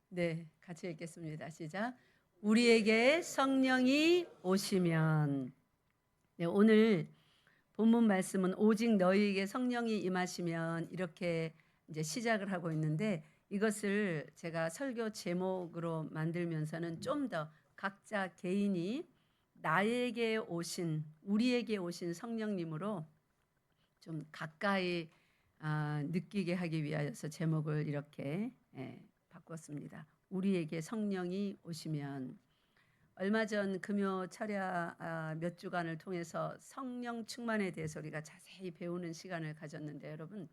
네, 같이 읽겠습니다. 시작. 우리에게 성령이 오시면. 네, 오늘 본문 말씀은 오직 너희에게 성령이 임하시면 이렇게 이제 시작을 하고 있는데, 이것을 제가 설교 제목으로 만들면서는 좀 더 각자 개인이 나에게 오신, 우리에게 오신 성령님으로 좀 가까이 느끼게 하기 위하여서 제목을 이렇게 바꿨습니다. 우리에게 성령이 오시면. 얼마 전 금요 철야 몇 주간을 통해서 성령 충만에 대해서 우리가 자세히 배우는 시간을 가졌는데, 여러분,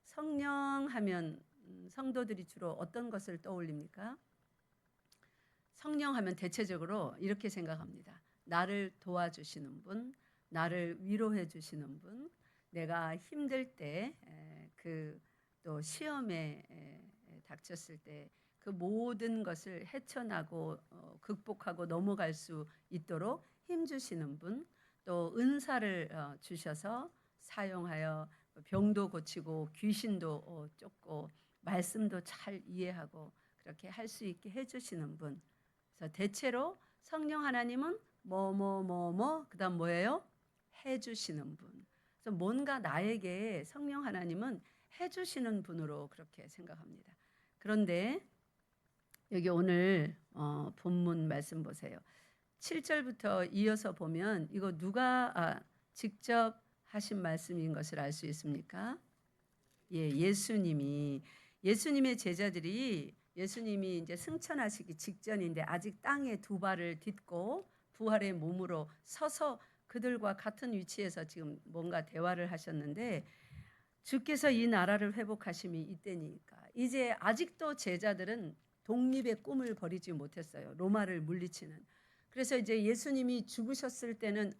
성령 하면 성도들이 주로 어떤 것을 떠올립니까? 성령 하면 대체적으로 이렇게 생각합니다. 나를 도와주시는 분, 나를 위로해 주시는 분, 내가 힘들 때, 또 시험에 닥쳤을 때 그 모든 것을 헤쳐나고 극복하고 넘어갈 수 있도록 힘 주시는 분, 또 은사를 주셔서 사용하여 병도 고치고 귀신도 쫓고 말씀도 잘 이해하고 그렇게 할 수 있게 해주시는 분. 그래서 대체로 성령 하나님은 그다음 뭐예요? 해주시는 분. 그래서 뭔가 나에게 성령 하나님은 해주시는 분으로 그렇게 생각합니다. 그런데 여기 오늘 본문 말씀 보세요. 7절부터 이어서 보면 이거 누가 직접 하신 말씀인 것을 알 수 있습니까? 예, 예수님의 제자들이 예수님이 이제 승천하시기 직전인데 아직 땅에 두 발을 딛고 부활의 몸으로 서서 그들과 같은 위치에서 지금 뭔가 대화를 하셨는데, 주께서 이 나라를 회복하심이 이때니까 이제 아직도 제자들은 독립의 꿈을 버리지 못했어요. 로마를 물리치는. 그래서 이제 예수님이 죽으셨을 때는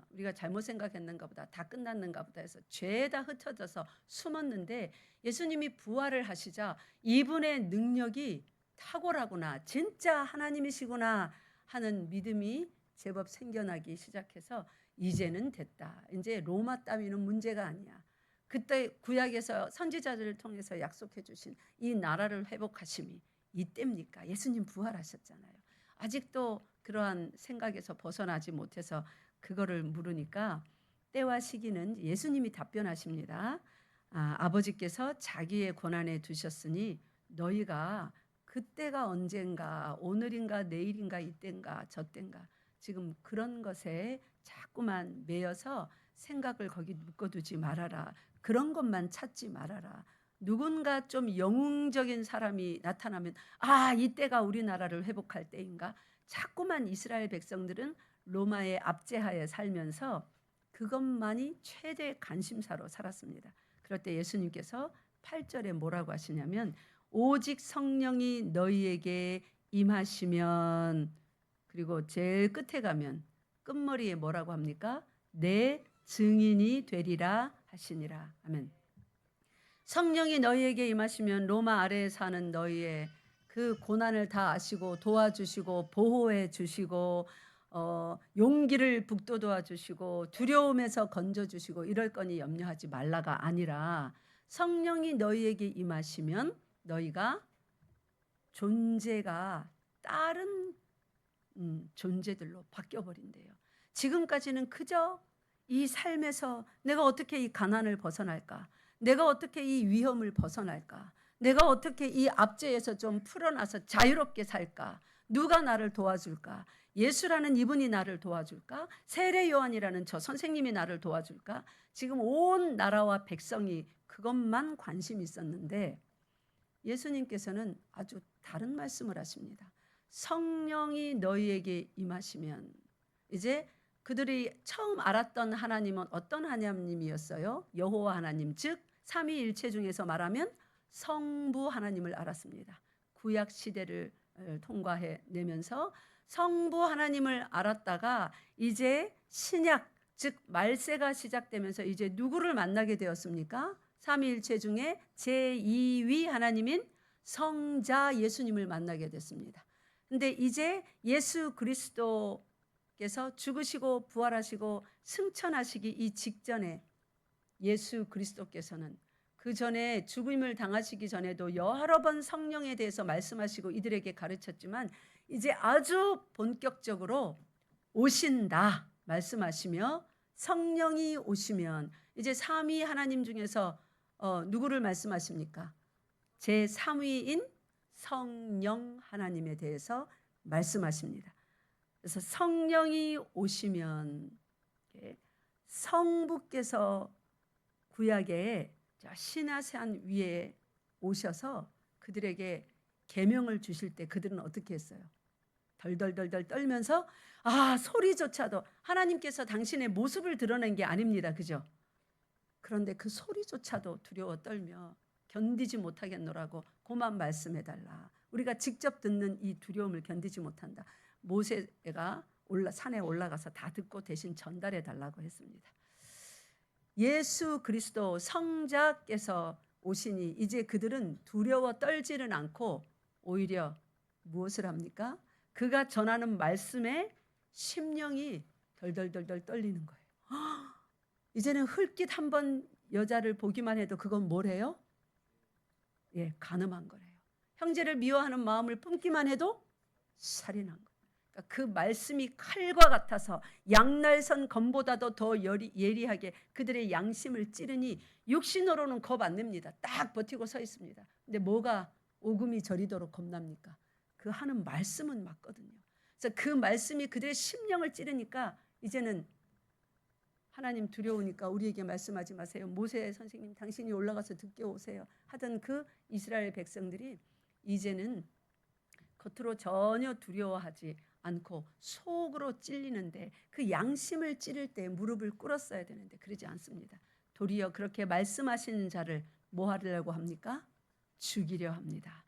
우리가 잘못 생각했는가 보다, 다 끝났는가 보다 해서 죄다 흩어져서 숨었는데, 예수님이 부활을 하시자 이분의 능력이 탁월하구나, 진짜 하나님이시구나 하는 믿음이 제법 생겨나기 시작해서 이제는 됐다. 이제 로마 따위는 문제가 아니야. 그때 구약에서 선지자들을 통해서 약속해 주신 이 나라를 회복하심이 이때입니까? 예수님 부활하셨잖아요. 아직도 그러한 생각에서 벗어나지 못해서 그거를 물으니까 때와 시기는 예수님이 답변하십니다. 아버지께서 자기의 권한에 두셨으니 너희가 그때가 언젠가, 오늘인가 내일인가 이때인가 저때인가 지금 그런 것에 자꾸만 매여서 생각을 거기 묶어두지 말아라. 그런 것만 찾지 말아라. 누군가 좀 영웅적인 사람이 나타나면 이때가 우리나라를 회복할 때인가? 자꾸만 이스라엘 백성들은 로마의 압제하에 살면서 그것만이 최대 관심사로 살았습니다. 그럴 때 예수님께서 8절에 뭐라고 하시냐면, 오직 성령이 너희에게 임하시면, 그리고 제일 끝에 가면 끝머리에 뭐라고 합니까? 내 증인이 되리라 하시니라. 아멘. 성령이 너희에게 임하시면 로마 아래에 사는 너희의 그 고난을 다 아시고 도와주시고 보호해 주시고 용기를 북돋워 주시고 두려움에서 건져 주시고 이럴 거니 염려하지 말라가 아니라, 성령이 너희에게 임하시면 너희가 존재가 다른 존재들로 바뀌어버린대요. 지금까지는 그저 이 삶에서 내가 어떻게 이 가난을 벗어날까? 내가 어떻게 이 위험을 벗어날까? 내가 어떻게 이 압제에서 좀 풀어나서 자유롭게 살까? 누가 나를 도와줄까? 예수라는 이분이 나를 도와줄까? 세례 요한이라는 저 선생님이 나를 도와줄까? 지금 온 나라와 백성이 그것만 관심이 있었는데, 예수님께서는 아주 다른 말씀을 하십니다. 성령이 너희에게 임하시면, 이제 그들이 처음 알았던 하나님은 어떤 하나님이었어요? 여호와 하나님, 즉 삼위일체 중에서 말하면 성부 하나님을 알았습니다. 구약 시대를 통과해 내면서 성부 하나님을 알았다가 이제 신약, 즉 말세가 시작되면서 이제 누구를 만나게 되었습니까? 삼위일체 중에 제2위 하나님인 성자 예수님을 만나게 됐습니다. 근데 이제 예수 그리스도께서 죽으시고 부활하시고 승천하시기 이 직전에 예수 그리스도께서는 그 전에 죽음을 당하시기 전에도 여러 번 성령에 대해서 말씀하시고 이들에게 가르쳤지만 이제 아주 본격적으로 오신다 말씀하시며 성령이 오시면 이제 삼위 하나님 중에서 누구를 말씀하십니까? 제3위인 성령 하나님에 대해서 말씀하십니다. 그래서 성령이 오시면 성부께서 구약에 시나산 위에 오셔서 그들에게 계명을 주실 때 그들은 어떻게 했어요? 덜덜덜덜 떨면서 소리조차도 하나님께서 당신의 모습을 드러낸 게 아닙니다. 그죠? 그런데 그 소리조차도 두려워 떨며 견디지 못하겠노라고 그만 말씀해달라. 우리가 직접 듣는 이 두려움을 견디지 못한다. 모세가 산에 올라가서 다 듣고 대신 전달해달라고 했습니다. 예수 그리스도 성자께서 오시니 이제 그들은 두려워 떨지는 않고 오히려 무엇을 합니까? 그가 전하는 말씀에 심령이 덜덜덜덜 떨리는 거예요. 이제는 흙깃 한번 여자를 보기만 해도 그건 뭐래요? 간음한 거래요. 형제를 미워하는 마음을 품기만 해도 살인한 거예요. 그러니까 그 말씀이 칼과 같아서 양날선 검보다도 더 예리하게 그들의 양심을 찌르니 육신으로는 겁 안 냅니다. 딱 버티고 서 있습니다. 근데 뭐가 오금이 저리도록 겁납니까? 그 하는 말씀은 맞거든요. 그래서 그 말씀이 그들의 심령을 찌르니까 이제는 하나님 두려우니까 우리에게 말씀하지 마세요. 모세 선생님 당신이 올라가서 듣게 오세요. 하던 그 이스라엘 백성들이 이제는 겉으로 전혀 두려워하지 않고 속으로 찔리는데 그 양심을 찌를 때 무릎을 꿇었어야 되는데 그러지 않습니다. 도리어 그렇게 말씀하시는 자를 뭐 하려고 합니까? 죽이려 합니다.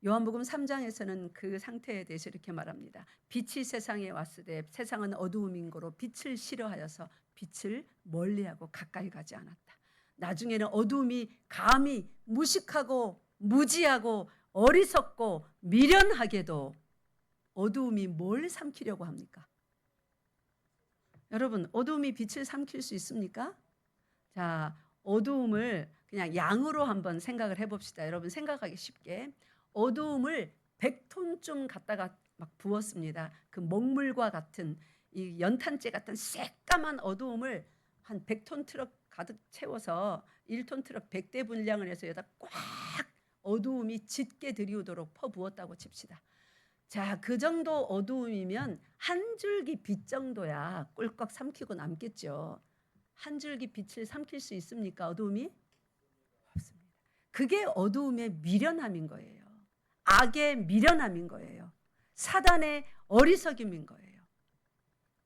요한복음 3장에서는 그 상태에 대해서 이렇게 말합니다. 빛이 세상에 왔을 때 세상은 어두움인 거로 빛을 싫어하여서 빛을 멀리하고 가까이 가지 않았다. 나중에는 어두움이 감히 무식하고 무지하고 어리석고 미련하게도 어두움이 뭘 삼키려고 합니까? 여러분, 어두움이 빛을 삼킬 수 있습니까? 자, 어두움을 그냥 양으로 한번 생각을 해봅시다. 여러분 생각하기 쉽게 어두움을 100톤쯤 갖다가 막 부었습니다. 그 먹물과 같은 이 연탄재 같은 새까만 어두움을 한 100톤 트럭 가득 채워서 1톤 트럭 100대 분량을 해서 여기다 꽉 어두움이 짙게 들이우도록 퍼부었다고 칩시다. 자, 그 정도 어두움이면 한 줄기 빛 정도야 꿀꺽 삼키고 남겠죠. 한 줄기 빛을 삼킬 수 있습니까? 어두움이? 없습니다. 그게 어두움의 미련함인 거예요. 악의 미련함인 거예요. 사단의 어리석임인 거예요.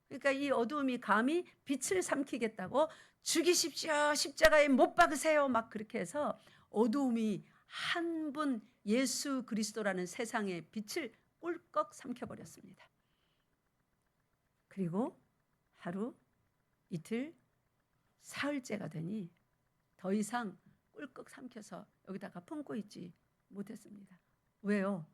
그러니까 이 어두움이 감히 빛을 삼키겠다고 죽이십시오, 십자가에 못 박으세요 막 그렇게 해서 어두움이 한 분 예수 그리스도라는 세상의 빛을 꿀꺽 삼켜버렸습니다. 그리고 하루 이틀 사흘째가 되니 더 이상 꿀꺽 삼켜서 여기다가 품고 있지 못했습니다. 왜요?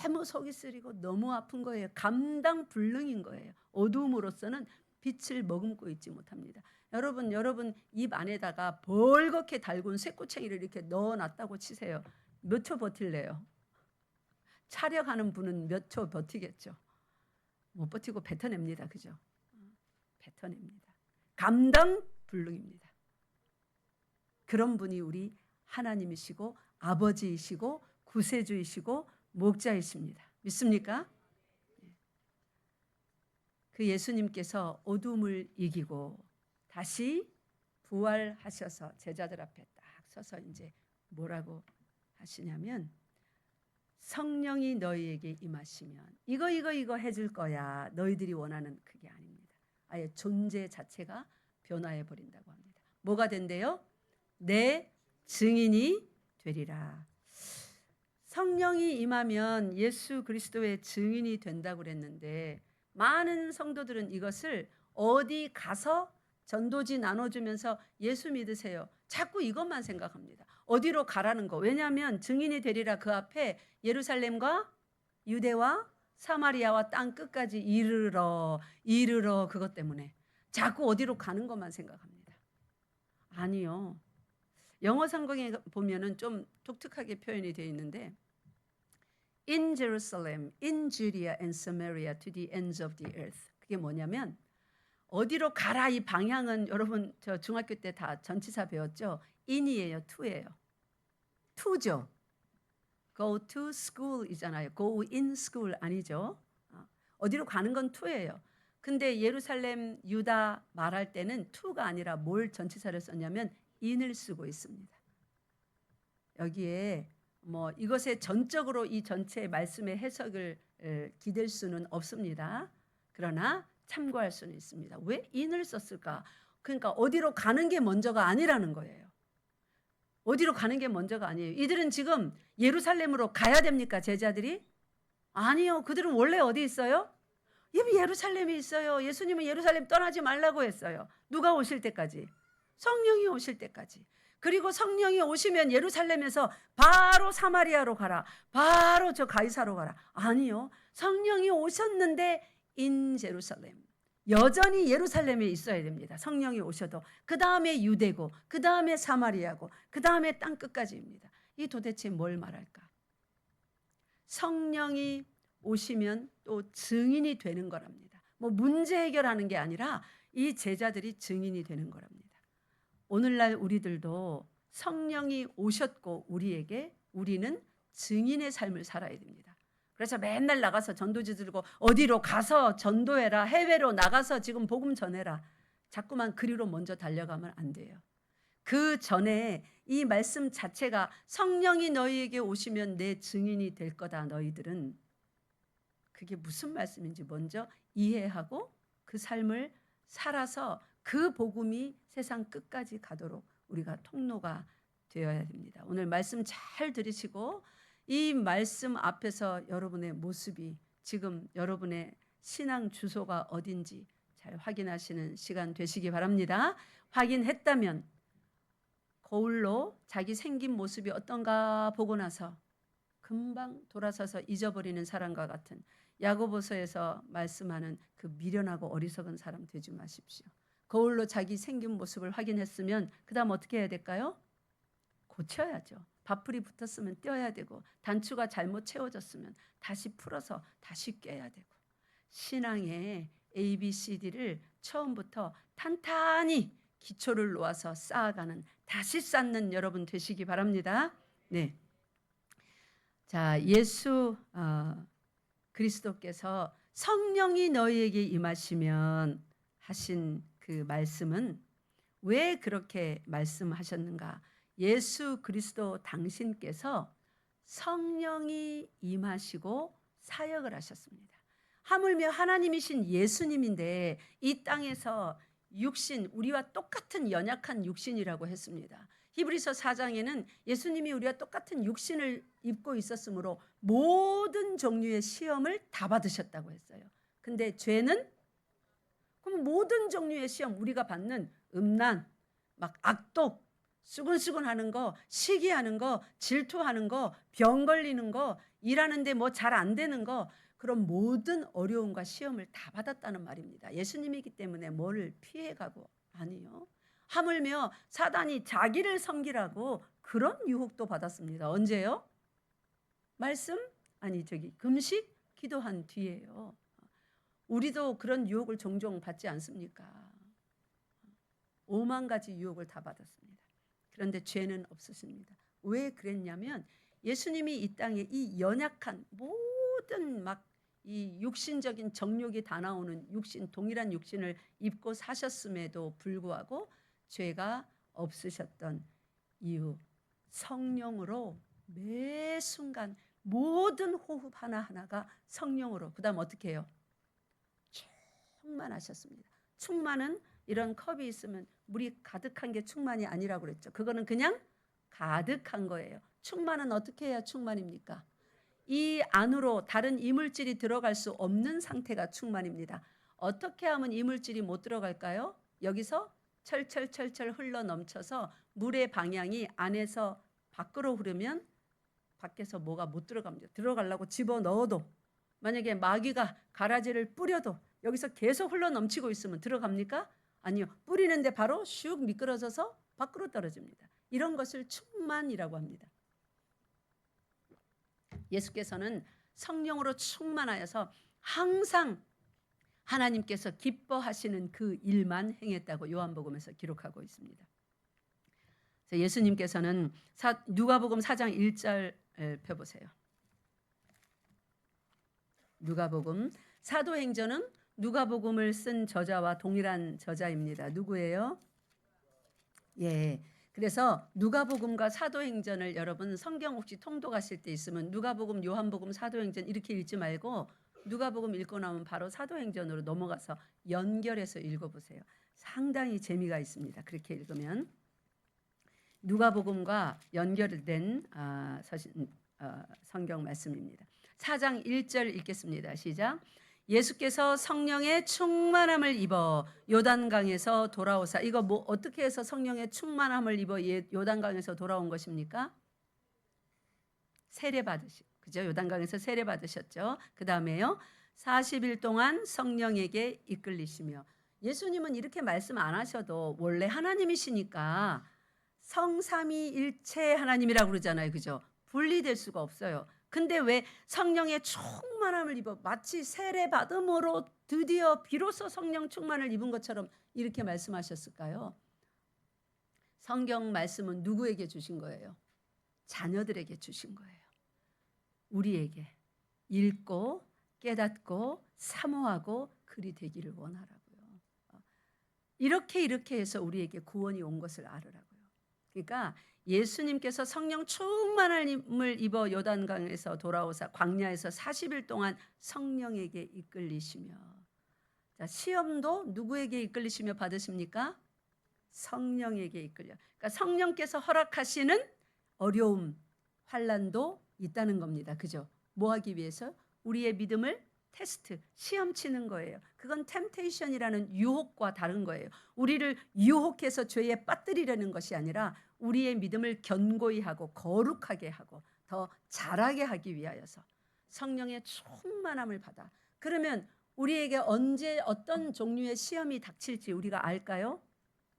너무 속이 쓰리고 너무 아픈 거예요. 감당 불능인 거예요. 어두움으로서는 빛을 머금고 있지 못합니다. 여러분 입 안에다가 벌겋게 달군 쇠꼬챙이를 이렇게 넣어놨다고 치세요. 몇 초 버틸래요? 촬영하는 분은 몇 초 버티겠죠. 못 버티고 뱉어냅니다. 그죠? 뱉어냅니다. 감당 불능입니다. 그런 분이 우리 하나님이시고 아버지이시고 구세주이시고 목자이십니다. 믿습니까? 그 예수님께서 어둠을 이기고 다시 부활하셔서 제자들 앞에 딱 서서 이제 뭐라고 하시냐면 성령이 너희에게 임하시면 이거 해줄 거야. 너희들이 원하는 그게 아닙니다. 아예 존재 자체가 변화해 버린다고 합니다. 뭐가 된대요? 내 증인이 되리라. 성령이 임하면 예수 그리스도의 증인이 된다고 그랬는데 많은 성도들은 이것을 어디 가서 전도지 나눠주면서 예수 믿으세요. 자꾸 이것만 생각합니다. 어디로 가라는 거. 왜냐하면 증인이 되리라 그 앞에 예루살렘과 유대와 사마리아와 땅 끝까지 이르러 그것 때문에 자꾸 어디로 가는 것만 생각합니다. 아니요. 영어 성경에 보면은 좀 독특하게 표현이 되어 있는데 In Jerusalem, in Judea and Samaria to the ends of the earth. 그게 뭐냐면 어디로 가라 이 방향은 여러분 저 중학교 때 다 전치사 배웠죠? in이에요, to예요. to죠. Go to school이잖아요. Go in school 아니죠. 어디로 가는 건 to예요. 근데 예루살렘, 유다 말할 때는 to가 아니라 뭘 전치사를 썼냐면 in을 쓰고 있습니다. 여기에 뭐 이것에 전적으로 이 전체 말씀의 해석을 기댈 수는 없습니다. 그러나 참고할 수는 있습니다. 왜 in을 썼을까? 그러니까 어디로 가는 게 먼저가 아니라는 거예요. 어디로 가는 게 먼저가 아니에요. 이들은 지금 예루살렘으로 가야 됩니까? 제자들이? 아니요. 그들은 원래 어디 있어요? 예루살렘에 있어요. 예수님은 예루살렘 떠나지 말라고 했어요. 누가 오실 때까지? 성령이 오실 때까지. 그리고 성령이 오시면 예루살렘에서 바로 사마리아로 가라. 바로 저 가이사로 가라. 아니요. 성령이 오셨는데 in 제루살렘. 여전히 예루살렘에 있어야 됩니다. 성령이 오셔도. 그 다음에 유대고, 그 다음에 사마리아고, 그 다음에 땅끝까지입니다. 이 도대체 뭘 말할까? 성령이 오시면 또 증인이 되는 거랍니다. 뭐 문제 해결하는 게 아니라 이 제자들이 증인이 되는 거랍니다. 오늘날 우리들도 성령이 오셨고 우리는 증인의 삶을 살아야 됩니다. 그래서 맨날 나가서 전도지 들고 어디로 가서 전도해라, 해외로 나가서 지금 복음 전해라. 자꾸만 그리로 먼저 달려가면 안 돼요. 그 전에 이 말씀 자체가 성령이 너희에게 오시면 내 증인이 될 거다. 너희들은 그게 무슨 말씀인지 먼저 이해하고 그 삶을 살아서 그 복음이 세상 끝까지 가도록 우리가 통로가 되어야 됩니다. 오늘 말씀 잘 들으시고 이 말씀 앞에서 여러분의 모습이 지금 여러분의 신앙 주소가 어딘지 잘 확인하시는 시간 되시기 바랍니다. 확인했다면 거울로 자기 생긴 모습이 어떤가 보고 나서 금방 돌아서서 잊어버리는 사람과 같은 야고보서에서 말씀하는 그 미련하고 어리석은 사람 되지 마십시오. 거울로 자기 생긴 모습을 확인했으면 그 다음 어떻게 해야 될까요? 고쳐야죠. 밥풀이 붙었으면 떼어야 되고 단추가 잘못 채워졌으면 다시 풀어서 다시 꿰야 되고 신앙의 ABCD를 처음부터 탄탄히 기초를 놓아서 쌓아가는 다시 쌓는 여러분 되시기 바랍니다. 네. 자, 예수 그리스도께서 성령이 너희에게 임하시면 하신 그 말씀은 왜 그렇게 말씀하셨는가? 예수 그리스도 당신께서 성령이 임하시고 사역을 하셨습니다. 하물며 하나님이신 예수님인데 이 땅에서 육신, 우리와 똑같은 연약한 육신이라고 했습니다. 히브리서 4장에는 예수님이 우리와 똑같은 육신을 입고 있었으므로 모든 종류의 시험을 다 받으셨다고 했어요. 근데 죄는? 그럼 모든 종류의 시험, 우리가 받는 음란, 막 악독, 수근수근하는 거, 시기하는 거, 질투하는 거, 병 걸리는 거, 일하는데 뭐 잘 안 되는 거, 그런 모든 어려움과 시험을 다 받았다는 말입니다. 예수님이기 때문에 뭐를 피해가고 아니요. 하물며 사단이 자기를 섬기라고 그런 유혹도 받았습니다. 언제요? 말씀? 아니 금식? 기도한 뒤에요. 우리도 그런 유혹을 종종 받지 않습니까? 5만 가지 유혹을 다 받았습니다. 그런데 죄는 없으십니다. 왜 그랬냐면 예수님이 이 땅에 이 연약한 모든 막 이 육신적인 정욕이 다 나오는 육신, 동일한 육신을 입고 사셨음에도 불구하고 죄가 없으셨던 이유, 성령으로 매 순간 모든 호흡 하나하나가 성령으로, 그 다음 어떻게 해요? 충만하셨습니다. 충만은 이런 컵이 있으면 물이 가득한 게 충만이 아니라고 그랬죠. 그거는 그냥 가득한 거예요. 충만은 어떻게 해야 충만입니까? 이 안으로 다른 이물질이 들어갈 수 없는 상태가 충만입니다. 어떻게 하면 이물질이 못 들어갈까요? 여기서 철철철철 흘러 넘쳐서 물의 방향이 안에서 밖으로 흐르면 밖에서 뭐가 못 들어갑니다. 들어가려고 집어넣어도 만약에 마귀가 가라지를 뿌려도 여기서 계속 흘러 넘치고 있으면 들어갑니까? 아니요. 뿌리는데 바로 슉 미끄러져서 밖으로 떨어집니다. 이런 것을 충만이라고 합니다. 예수께서는 성령으로 충만하여서 항상 하나님께서 기뻐하시는 그 일만 행했다고 요한복음에서 기록하고 있습니다. 예수님께서는 누가복음 4장 1절 펴보세요. 누가복음, 사도행전은 누가복음을 쓴 저자와 동일한 저자입니다. 누구예요? 예. 그래서 누가복음과 사도행전을 여러분 성경 혹시 통독하실 때 있으면 누가복음, 요한복음, 사도행전 이렇게 읽지 말고 누가복음 읽고 나면 바로 사도행전으로 넘어가서 연결해서 읽어보세요. 상당히 재미가 있습니다. 그렇게 읽으면 누가복음과 연결된 성경 말씀입니다. 4장 1절 읽겠습니다. 시작. 예수께서 성령의 충만함을 입어 요단강에서 돌아오사. 이거 뭐 어떻게 해서 성령의 충만함을 입어 요단강에서 돌아온 것입니까? 세례 그죠? 요단강에서 세례 받으셨죠. 그 다음에요. 40일 동안 성령에게 이끌리시며. 예수님은 이렇게 말씀 안 하셔도 원래 하나님이시니까 성삼위일체 하나님이라고 그러잖아요. 그죠? 분리될 수가 없어요. 근데 왜 성령의 충만함을 입어 마치 세례 받음으로 드디어 비로소 성령 충만을 입은 것처럼 이렇게 말씀하셨을까요? 성경 말씀은 누구에게 주신 거예요? 자녀들에게 주신 거예요. 우리에게 읽고 깨닫고 사모하고 그리 되기를 원하라고요. 이렇게 해서 우리에게 구원이 온 것을 알으라고요. 그러니까 예수님께서 성령 충만함을 입어 요단강에서 돌아오사 광야에서 40일 동안 성령에게 이끌리시며. 자, 시험도 누구에게 이끌리시며 받으십니까? 성령에게 이끌려. 그러니까 성령께서 허락하시는 어려움, 환난도 있다는 겁니다. 그죠? 뭐 하기 위해서? 우리의 믿음을 테스트, 시험 치는 거예요. 그건 템테이션이라는 유혹과 다른 거예요. 우리를 유혹해서 죄에 빠뜨리려는 것이 아니라 우리의 믿음을 견고히 하고 거룩하게 하고 더 잘하게 하기 위하여서 성령의 충만함을 받아. 그러면 우리에게 언제 어떤 종류의 시험이 닥칠지 우리가 알까요?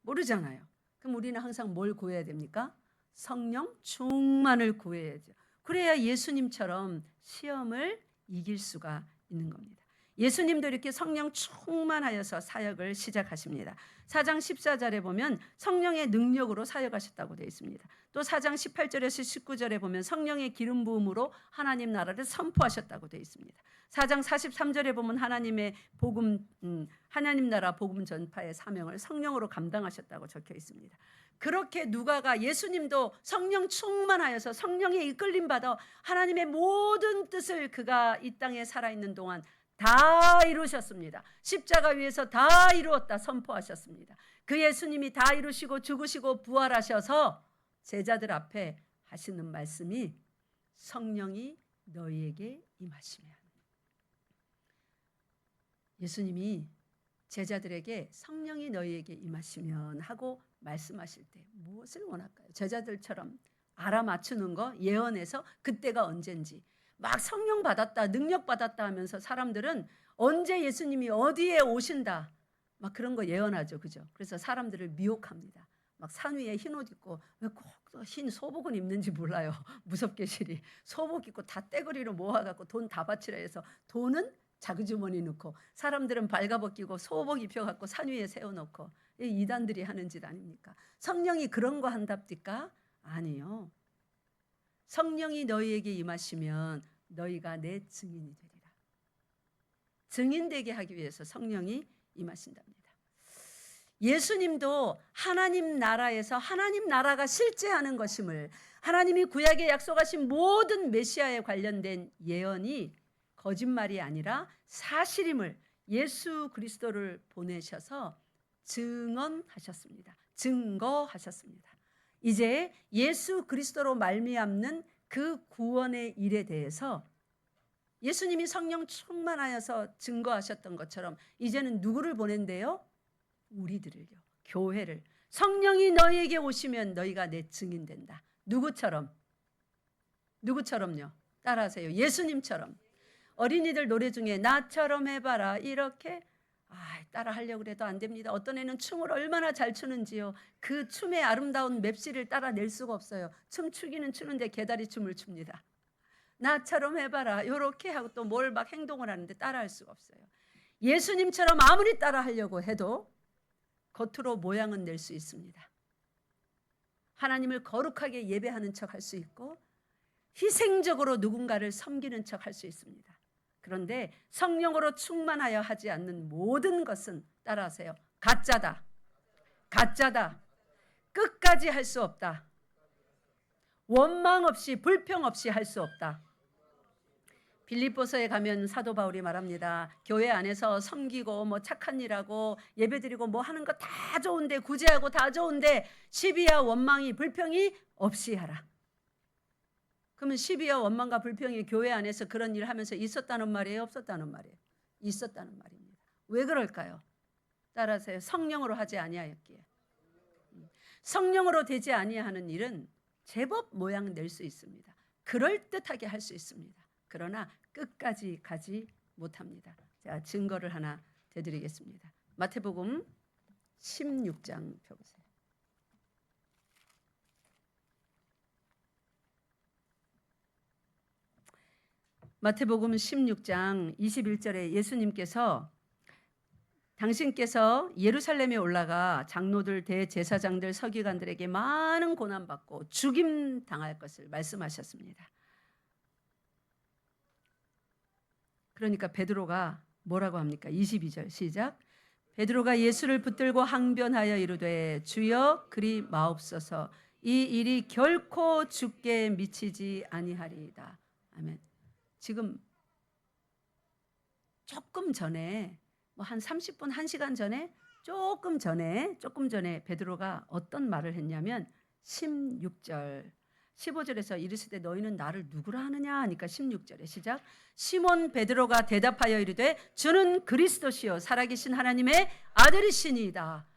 모르잖아요. 그럼 우리는 항상 뭘 구해야 됩니까? 성령 충만을 구해야죠. 그래야 예수님처럼 시험을 이길 수가 있는 겁니다. 예수님도 이렇게 성령 충만하여서 사역을 시작하십니다. 4장 14절에 보면 성령의 능력으로 사역하셨다고 되어 있습니다. 또 4장 18절에서 19절에 보면 성령의 기름 부음으로 하나님 나라를 선포하셨다고 되어 있습니다. 4장 43절에 보면 하나님의 복음, 하나님 나라 복음 전파의 사명을 성령으로 감당하셨다고 적혀 있습니다. 그렇게 누가가 예수님도 성령 충만하여서 성령에 이끌림 받아 하나님의 모든 뜻을 그가 이 땅에 살아있는 동안 다 이루셨습니다. 십자가 위에서 다 이루었다 선포하셨습니다. 그 예수님이 다 이루시고 죽으시고 부활하셔서 제자들 앞에 하시는 말씀이 성령이 너희에게 임하시면. 예수님이 제자들에게 성령이 너희에게 임하시면 하고 말씀하실 때 무엇을 원할까요? 제자들처럼 알아맞추는 거, 예언해서 그때가 언젠지 막 성령 받았다, 능력 받았다 하면서 사람들은 언제 예수님이 어디에 오신다 막 그런 거 예언하죠. 그죠? 그래서 사람들을 미혹합니다. 막 산 위에 흰 옷 입고 왜 꼭 흰 소복은 입는지 몰라요. 무섭게 시리 소복 입고 다 떼거리로 모아갖고 돈 다 바치라 해서 돈은 자그주머니 넣고 사람들은 발가벗기고 소복 입혀갖고 산 위에 세워놓고 이단들이 하는 짓 아닙니까? 성령이 그런 거 한답니까? 아니요. 성령이 너희에게 임하시면 너희가 내 증인이 되리라. 증인되게 하기 위해서 성령이 임하신답니다. 예수님도 하나님 나라에서 하나님 나라가 실제하는 것임을, 하나님이 구약에 약속하신 모든 메시아에 관련된 예언이 거짓말이 아니라 사실임을 예수 그리스도를 보내셔서 증언하셨습니다. 증거하셨습니다. 이제 예수 그리스도로 말미암는 그 구원의 일에 대해서 예수님이 성령 충만하여서 증거하셨던 것처럼 이제는 누구를 보낸대요? 우리들을요. 교회를. 성령이 너희에게 오시면 너희가 내 증인 된다. 누구처럼? 누구처럼요? 따라하세요. 예수님처럼. 어린이들 노래 중에 나처럼 해봐라 이렇게 따라 하려고 해도 안 됩니다. 어떤 애는 춤을 얼마나 잘 추는지요. 그 춤의 아름다운 맵시를 따라낼 수가 없어요. 춤추기는 추는데 개다리 춤을 춥니다. 나처럼 해봐라 이렇게 하고 또 뭘 막 행동을 하는데 따라할 수가 없어요. 예수님처럼 아무리 따라하려고 해도 겉으로 모양은 낼 수 있습니다. 하나님을 거룩하게 예배하는 척 할 수 있고 희생적으로 누군가를 섬기는 척 할 수 있습니다. 그런데 성령으로 충만하여 하지 않는 모든 것은 따라하세요. 가짜다. 가짜다. 끝까지 할 수 없다. 원망 없이 불평 없이 할 수 없다. 빌립보서에 가면 사도 바울이 말합니다. 교회 안에서 섬기고 뭐 착한 일하고 예배드리고 뭐 하는 거 다 좋은데 구제하고 다 좋은데 시비와 원망이 불평이 없이 하라. 그러면 시비와 원망과 불평이 교회 안에서 그런 일을 하면서 있었다는 말이에요? 없었다는 말이에요? 있었다는 말입니다. 왜 그럴까요? 따라서요. 성령으로 하지 아니하였기에. 성령으로 되지 아니하는 일은 제법 모양 낼 수 있습니다. 그럴듯하게 할 수 있습니다. 그러나 끝까지 가지 못합니다. 자, 증거를 하나 대드리겠습니다. 마태복음 16장 펴보세요. 마태복음 16장 21절에 예수님께서 당신께서 예루살렘에 올라가 장로들, 대제사장들, 서기관들에게 많은 고난받고 죽임 당할 것을 말씀하셨습니다. 그러니까 베드로가 뭐라고 합니까? 22절 시작. 베드로가 예수를 붙들고 항변하여 이르되 주여 그리 마옵소서 이 일이 결코 주께 미치지 아니하리이다. 아멘. 지금 조금 전에 한 30분 1시간 전에 조금 전에 베드로가 어떤 말을 했냐면 16절 15절에서 이르시되 너희는 나를 누구라 하느냐 하니까 16절에 시작. 시몬 베드로가 대답하여 이르되 주는 그리스도시요 살아계신 하나님의 아들이시니이다.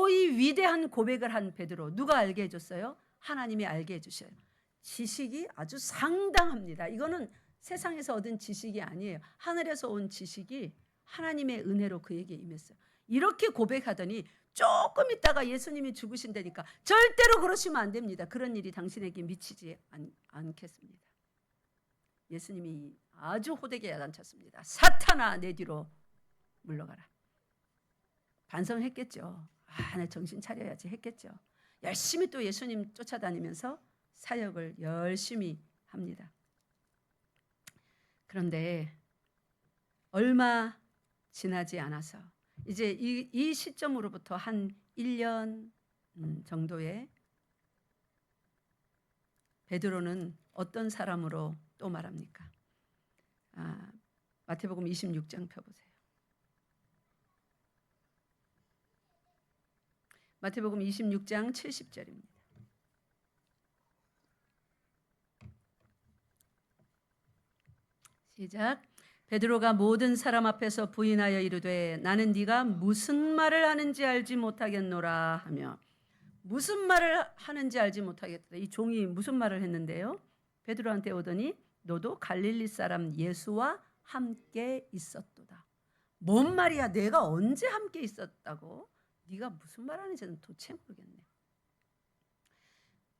이 위대한 고백을 한 베드로 누가 알게 해줬어요? 하나님이 알게 해주셔요. 지식이 아주 상당합니다. 이거는 세상에서 얻은 지식이 아니에요. 하늘에서 온 지식이 하나님의 은혜로 그에게 임했어요. 이렇게 고백하더니 조금 있다가 예수님이 죽으신다니까 절대로 그러시면 안 됩니다. 그런 일이 당신에게 미치지 않겠습니다. 예수님이 아주 호되게 야단쳤습니다. 사탄아 내 뒤로 물러가라. 반성했겠죠. 내 정신 차려야지 했겠죠. 열심히 또 예수님 쫓아다니면서 사역을 열심히 합니다. 그런데 얼마 지나지 않아서 이제 이 시점으로부터 한 1년 정도에 베드로는 어떤 사람으로 또 말합니까? 마태복음 26장 펴보세요. 마태복음 26장 70절입니다. 시작. 베드로가 모든 사람 앞에서 부인하여 이르되 나는 네가 무슨 말을 하는지 알지 못하겠노라 하며 무슨 말을 하는지 알지 못하겠다. 이 종이 무슨 말을 했는데요? 베드로한테 오더니 너도 갈릴리 사람 예수와 함께 있었도다. 뭔 말이야? 내가 언제 함께 있었다고? 네가 무슨 말 하는지는 도대체 모르겠네.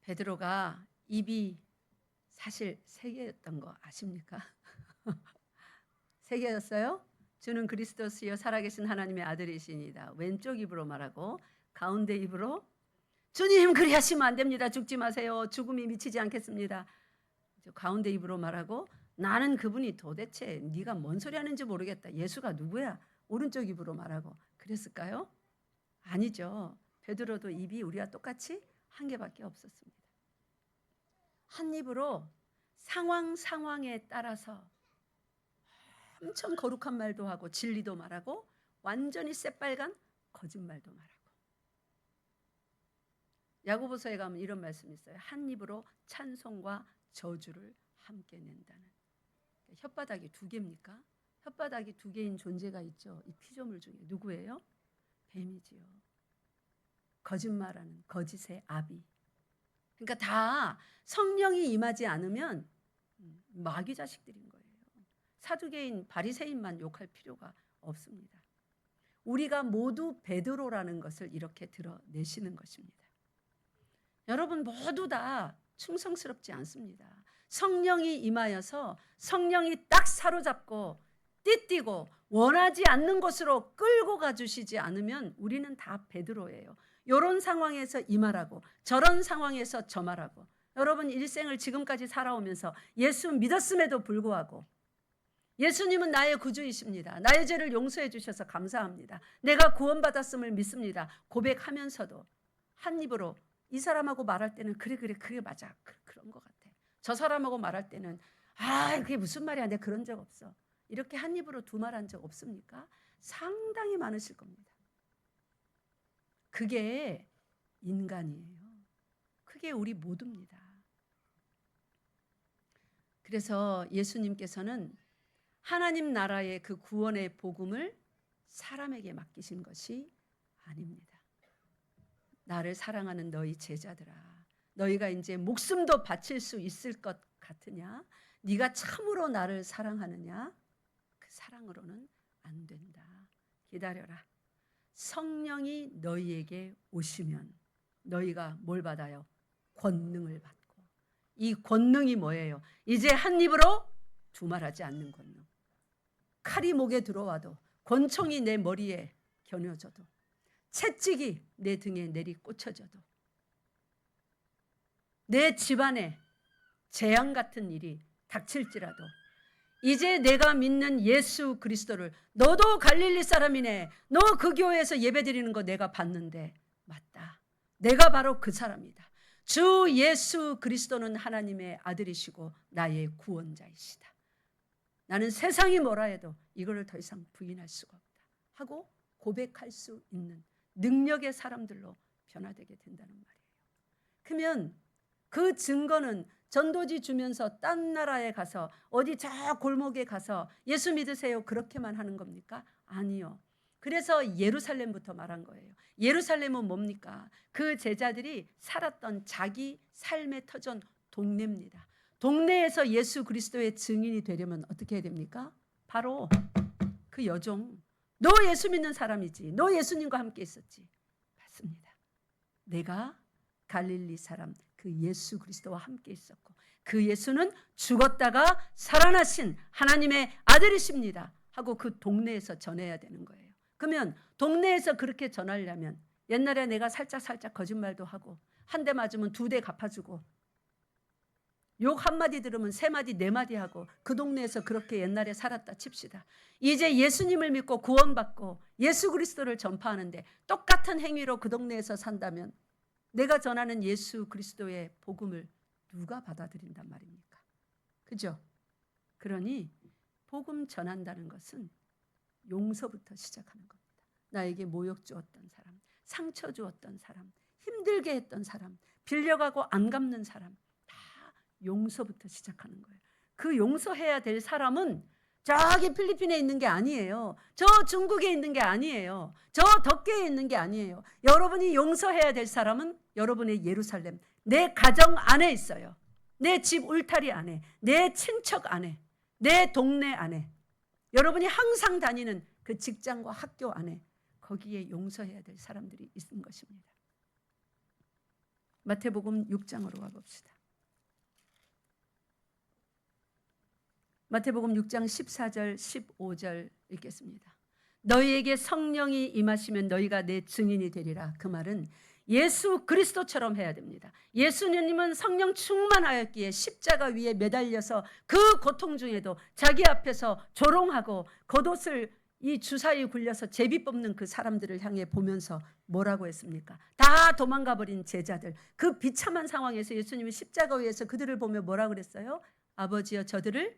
베드로가 입이 사실 세 개였던 거 아십니까? 세 개였어요. 주는 그리스도시요 살아계신 하나님의 아들이시니다. 왼쪽 입으로 말하고 가운데 입으로 주님 그리하시면 안 됩니다. 죽지 마세요. 죽음이 미치지 않겠습니다. 가운데 입으로 말하고 나는 그분이 도대체 네가 뭔 소리 하는지 모르겠다. 예수가 누구야? 오른쪽 입으로 말하고 그랬을까요? 아니죠. 베드로도 입이 우리와 똑같이 한 개밖에 없었습니다. 한 입으로 상황에 따라서 엄청 거룩한 말도 하고 진리도 말하고 완전히 새빨간 거짓말도 말하고. 야고보서에 가면 이런 말씀이 있어요. 한 입으로 찬송과 저주를 함께 낸다는. 혓바닥이 두 개입니까? 혓바닥이 두 개인 존재가 있죠. 이 피조물 중에 누구예요? 뱀이지요. 거짓말하는 거짓의 아비. 그러니까 다 성령이 임하지 않으면 마귀 자식들인 거예요. 사두개인 바리새인만 욕할 필요가 없습니다. 우리가 모두 베드로라는 것을 이렇게 드러내시는 것입니다. 여러분 모두 다 충성스럽지 않습니다. 성령이 임하여서 성령이 딱 사로잡고 띠띠고 원하지 않는 곳으로 끌고 가주시지 않으면 우리는 다 베드로예요. 이런 상황에서 이 말하고 저런 상황에서 저 말하고, 여러분 일생을 지금까지 살아오면서 예수 믿었음에도 불구하고 예수님은 나의 구주이십니다. 나의 죄를 용서해 주셔서 감사합니다. 내가 구원받았음을 믿습니다. 고백하면서도 한 입으로 이 사람하고 말할 때는 그래 맞아 그런 것 같아. 저 사람하고 말할 때는 그게 무슨 말이야, 내가 그런 적 없어. 이렇게 한 입으로 두 말 한 적 없습니까? 상당히 많으실 겁니다. 그게 인간이에요. 그게 우리 모두입니다. 그래서 예수님께서는 하나님 나라의 그 구원의 복음을 사람에게 맡기신 것이 아닙니다. 나를 사랑하는 너희 제자들아, 너희가 이제 목숨도 바칠 수 있을 것 같으냐? 네가 참으로 나를 사랑하느냐? 그 사랑으로는 안 된다. 기다려라. 성령이 너희에게 오시면 너희가 뭘 받아요? 권능을 받고. 이 권능이 뭐예요? 이제 한 입으로 두말하지 않는 권능. 칼이 목에 들어와도, 권총이 내 머리에 겨누어져도, 채찍이 내 등에 내리 꽂혀져도, 내 집안에 재앙 같은 일이 닥칠지라도 이제 내가 믿는 예수 그리스도를, 너도 갈릴리 사람이네, 너 그 교회에서 예배드리는 거 내가 봤는데 맞다, 내가 바로 그 사람이다. 주 예수 그리스도는 하나님의 아들이시고 나의 구원자이시다. 나는 세상이 뭐라 해도 이거를 더 이상 부인할 수가 없다 하고 고백할 수 있는 능력의 사람들로 변화되게 된다는 말이에요. 그러면 그 증거는 전도지 주면서 딴 나라에 가서 어디 저 골목에 가서 예수 믿으세요 그렇게만 하는 겁니까? 아니요. 그래서 예루살렘부터 말한 거예요. 예루살렘은 뭡니까? 그 제자들이 살았던 자기 삶의 터전 동네입니다. 동네에서 예수 그리스도의 증인이 되려면 어떻게 해야 됩니까? 바로 그 여종, 너 예수 믿는 사람이지, 너 예수님과 함께 있었지. 맞습니다. 내가 갈릴리 사람 그 예수 그리스도와 함께 있었고 그 예수는 죽었다가 살아나신 하나님의 아들이십니다 하고 그 동네에서 전해야 되는 거예요. 그러면 동네에서 그렇게 전하려면 옛날에 내가 살짝 거짓말도 하고 한 대 맞으면 두 대 갚아주고 욕 한마디 들으면 세 마디 네 마디 하고 그 동네에서 그렇게 옛날에 살았다 칩시다. 이제 예수님을 믿고 구원받고 예수 그리스도를 전파하는데 똑같은 행위로 그 동네에서 산다면 내가 전하는 예수 그리스도의 복음을 누가 받아들인단 말입니까? 그죠? 그러니 복음 전한다는 것은 용서부터 시작하는 겁니다. 나에게 모욕 주었던 사람, 상처 주었던 사람, 힘들게 했던 사람, 빌려가고 안 갚는 사람 다 용서부터 시작하는 거예요. 그 용서해야 될 사람은 저기 필리핀에 있는 게 아니에요. 저 중국에 있는 게 아니에요. 저 덕계에 있는 게 아니에요. 여러분이 용서해야 될 사람은 여러분의 예루살렘, 내 가정 안에 있어요. 내 집 울타리 안에, 내 친척 안에, 내 동네 안에, 여러분이 항상 다니는 그 직장과 학교 안에, 거기에 용서해야 될 사람들이 있는 것입니다. 마태복음 6장으로 가봅시다. 마태복음 6장 14절 15절 읽겠습니다. 너희에게 성령이 임하시면 너희가 내 증인이 되리라. 그 말은 예수 그리스도처럼 해야 됩니다. 예수님은 성령 충만하였기에 십자가 위에 매달려서 그 고통 중에도 자기 앞에서 조롱하고 겉옷을 이 주사위 굴려서 제비 뽑는 그 사람들을 향해 보면서 뭐라고 했습니까? 다 도망가 버린 제자들, 그 비참한 상황에서 예수님이 십자가 위에서 그들을 보며 뭐라고 그랬어요? 아버지여 저들을,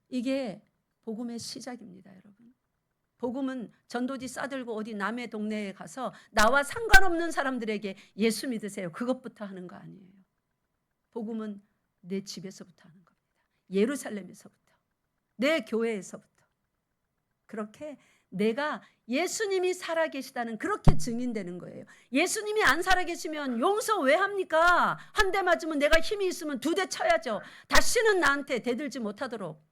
이게 복음의 시작입니다, 여러분. 복음은 전도지 싸들고 어디 남의 동네에 가서 나와 상관없는 사람들에게 예수 믿으세요 그것부터 하는 거 아니에요. 복음은 내 집에서부터 하는 겁니다. 예루살렘에서부터, 내 교회에서부터. 그렇게 내가 예수님이 살아계시다는 그렇게 증인되는 거예요. 예수님이 안 살아계시면 용서 왜 합니까? 한 대 맞으면 내가 힘이 있으면 두 대 쳐야죠. 다시는 나한테 대들지 못하도록.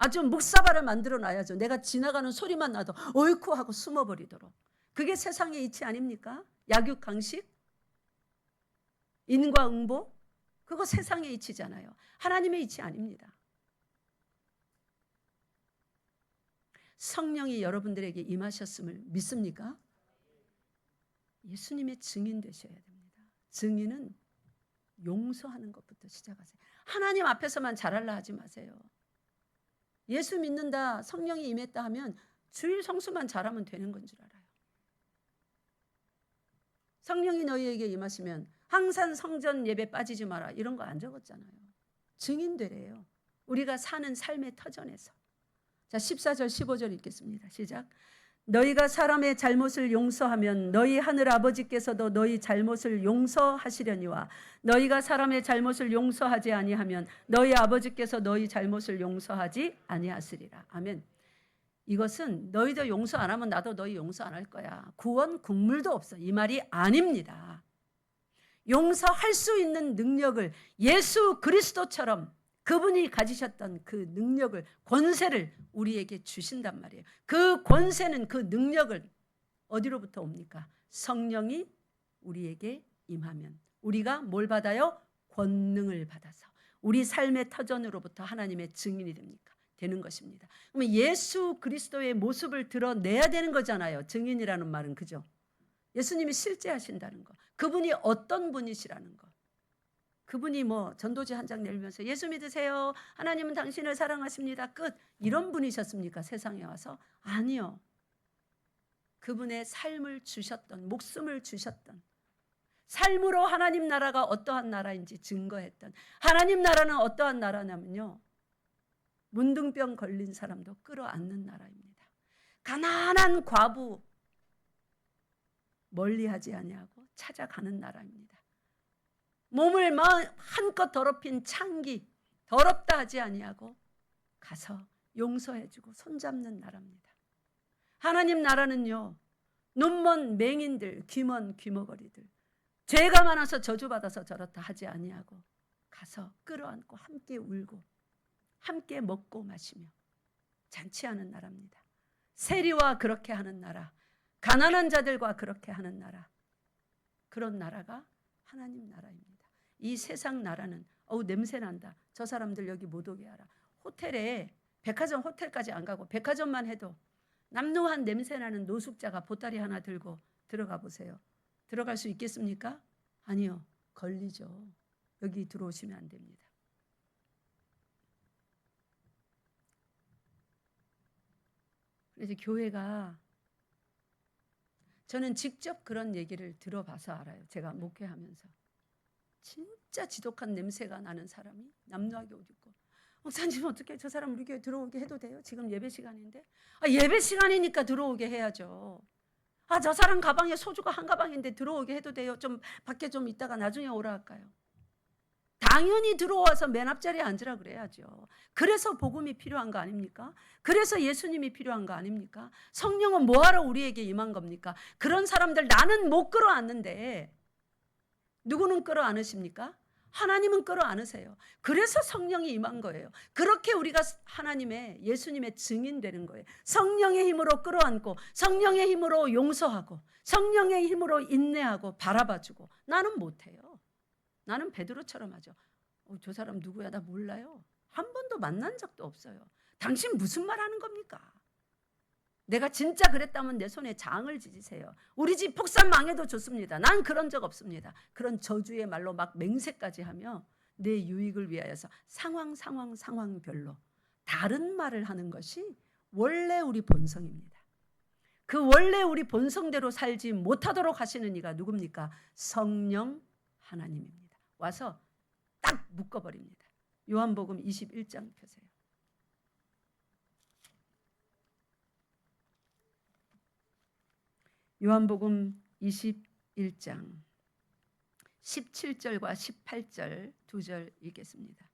아주 묵사발을 만들어 놔야죠. 내가 지나가는 소리만 나도 어이쿠 하고 숨어버리도록. 그게 세상의 이치 아닙니까? 약육강식, 인과응보, 그거 세상의 이치잖아요. 하나님의 이치 아닙니다. 성령이 여러분들에게 임하셨음을 믿습니까? 예수님의 증인 되셔야 됩니다. 증인은 용서하는 것부터 시작하세요. 하나님 앞에서만 잘하려 하지 마세요. 예수 믿는다, 성령이 임했다 하면 주일 성수만 잘하면 되는 건 줄 알아요. 성령이 너희에게 임하시면 항상 성전 예배 빠지지 마라, 이런 거 안 적었잖아요. 증인되래요. 우리가 사는 삶의 터전에서. 자, 14절 15절 읽겠습니다. 시작. 너희가 사람의 잘못을 용서하면 너희 하늘 아버지께서도 너희 잘못을 용서하시려니와 너희가 사람의 잘못을 용서하지 아니하면 너희 아버지께서 너희 잘못을 용서하지 아니하시리라. 아멘. 이것은 너희도 용서 안 하면 나도 너희 용서 안 할 거야, 구원 국물도 없어, 이 말이 아닙니다. 용서할 수 있는 능력을 예수 그리스도처럼 그분이 가지셨던 그 능력을, 권세를 우리에게 주신단 말이에요. 그 권세는, 그 능력을 어디로부터 옵니까? 성령이 우리에게 임하면 우리가 뭘 받아요? 권능을 받아서 우리 삶의 터전으로부터 하나님의 증인이 됩니까? 되는 것입니다. 그러면 예수 그리스도의 모습을 드러내야 되는 거잖아요. 증인이라는 말은, 그죠? 예수님이 실제 하신다는 거, 그분이 어떤 분이시라는 거. 그분이 뭐 전도지 한 장 내밀면서 예수 믿으세요, 하나님은 당신을 사랑하십니다, 끝, 이런 분이셨습니까? 세상에 와서? 아니요. 그분의 삶을 주셨던, 목숨을 주셨던, 삶으로 하나님 나라가 어떠한 나라인지 증거했던, 하나님 나라는 어떠한 나라냐면요, 문둥병 걸린 사람도 끌어안는 나라입니다. 가난한 과부 멀리하지 아니하고 찾아가는 나라입니다. 몸을 한껏 더럽힌 창기 더럽다 하지 아니하고 가서 용서해주고 손잡는 나라입니다. 하나님 나라는요, 눈먼 맹인들, 귀먼 귀머거리들, 죄가 많아서 저주받아서 저렇다 하지 아니하고 가서 끌어안고 함께 울고 함께 먹고 마시며 잔치하는 나라입니다. 세리와 그렇게 하는 나라, 가난한 자들과 그렇게 하는 나라, 그런 나라가 하나님 나라입니다. 이 세상 나라는 냄새 난다, 저 사람들 여기 못 오게 하라, 호텔에, 백화점 호텔까지 안 가고 백화점만 해도 남루한 냄새 나는 노숙자가 보따리 하나 들고 들어가 보세요. 들어갈 수 있겠습니까? 아니요, 걸리죠. 여기 들어오시면 안 됩니다. 그래서 교회가, 저는 직접 그런 얘기를 들어봐서 알아요. 제가 목회하면서 진짜 지독한 냄새가 나는 사람이 남루하게 옷 입고, 목사님 어떻게 저 사람 우리 교회 들어오게 해도 돼요? 지금 예배 시간인데. 예배 시간이니까 들어오게 해야죠. 저 사람 가방에 소주가 한 가방인데 들어오게 해도 돼요? 좀 밖에 좀 있다가 나중에 오라 할까요? 당연히 들어와서 맨 앞자리에 앉으라 그래야죠. 그래서 복음이 필요한 거 아닙니까? 그래서 예수님이 필요한 거 아닙니까? 성령은 뭐하러 우리에게 임한 겁니까? 그런 사람들 나는 못 끌어안는데 누구는 끌어안으십니까? 하나님은 끌어안으세요. 그래서 성령이 임한 거예요. 그렇게 우리가 하나님의, 예수님의 증인 되는 거예요. 성령의 힘으로 끌어안고, 성령의 힘으로 용서하고, 성령의 힘으로 인내하고 바라봐주고. 나는 못해요. 나는 베드로처럼 하죠. 저 사람 누구야? 나 몰라요. 한 번도 만난 적도 없어요. 당신 무슨 말 하는 겁니까? 내가 진짜 그랬다면 내 손에 장을 지지세요. 우리 집 폭삭 망해도 좋습니다. 난 그런 적 없습니다. 그런 저주의 말로 막 맹세까지 하며 내 유익을 위하여서 상황별로 다른 말을 하는 것이 원래 우리 본성입니다. 그 원래 우리 본성대로 살지 못하도록 하시는 이가 누굽니까? 성령 하나님입니다. 와서 딱 묶어버립니다. 요한복음 21장 펴세요. 요한복음 21장 17절과 18절 두 절 읽겠습니다.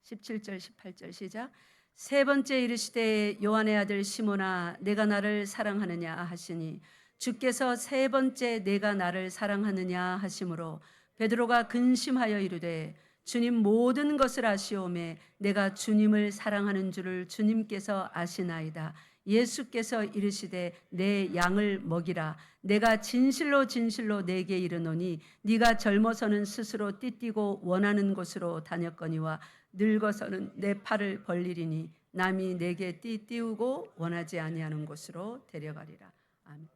17절 18절 시작. 세 번째 이르시되 요한의 아들 시몬아 내가 나를 사랑하느냐 하시니 주께서 세 번째 내가 나를 사랑하느냐 하심으로 베드로가 근심하여 이르되 주님 모든 것을 아시오매 내가 주님을 사랑하는 줄을 주님께서 아시나이다. 예수께서 이르시되 내 양을 먹이라. 내가 진실로 진실로 내게 이르노니 네가 젊어서는 스스로 띠띠고 원하는 곳으로 다녔거니와 늙어서는 내 팔을 벌리리니 남이 내게 띠띠우고 원하지 아니하는 곳으로 데려가리라. 아멘.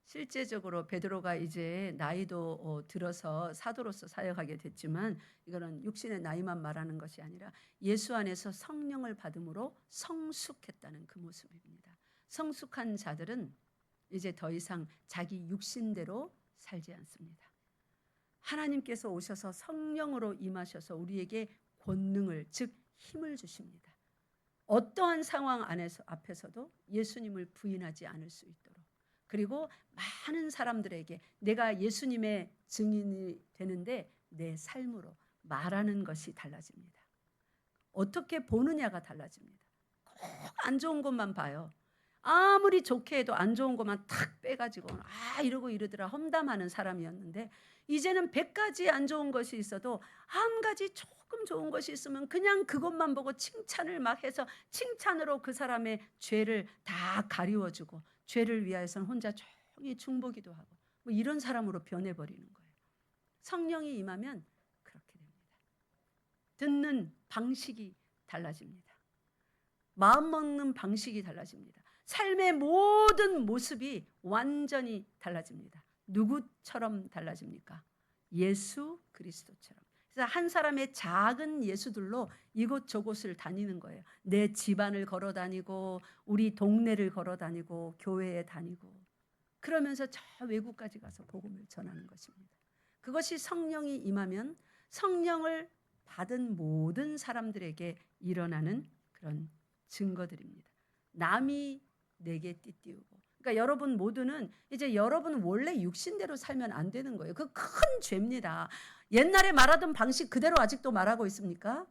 실제적으로 베드로가 이제 나이도 들어서 사도로서 사역하게 됐지만 이거는 육신의 나이만 말하는 것이 아니라 예수 안에서 성령을 받음으로 성숙했다는 그 모습입니다. 성숙한 자들은 이제 더 이상 자기 육신대로 살지 않습니다. 하나님께서 오셔서 성령으로 임하셔서 우리에게 권능을, 즉 힘을 주십니다. 어떠한 상황 앞에서도 예수님을 부인하지 않을 수 있도록, 그리고 많은 사람들에게 내가 예수님의 증인이 되는데 내 삶으로 말하는 것이 달라집니다. 어떻게 보느냐가 달라집니다. 꼭 안 좋은 것만 봐요. 아무리 좋게 해도 안 좋은 것만 탁 빼가지고 이러고 이러더라 험담하는 사람이었는데 이제는 100가지 안 좋은 것이 있어도 한 가지 조금 좋은 것이 있으면 그냥 그것만 보고 칭찬을 막 해서 칭찬으로 그 사람의 죄를 다 가리워주고 죄를 위하여서는 혼자 조용히 중보기도 하고 뭐 이런 사람으로 변해버리는 거예요. 성령이 임하면 그렇게 됩니다. 듣는 방식이 달라집니다. 마음 먹는 방식이 달라집니다. 삶의 모든 모습이 완전히 달라집니다. 누구처럼 달라집니까? 예수 그리스도처럼. 그래서 한 사람의 작은 예수들로 이곳저곳을 다니는 거예요. 내 집안을 걸어 다니고 우리 동네를 걸어 다니고 교회에 다니고 그러면서 저 외국까지 가서 복음을 전하는 것입니다. 그것이 성령이 임하면 성령을 받은 모든 사람들에게 일어나는 그런 증거들입니다. 남이 내게 띠띠우고. 그러니까 여러분 모두는 이제 여러분 원래 육신대로 살면 안 되는 거예요. 그 큰 죄입니다. 옛날에 말하던 방식 그대로 아직도 말하고 있습니까?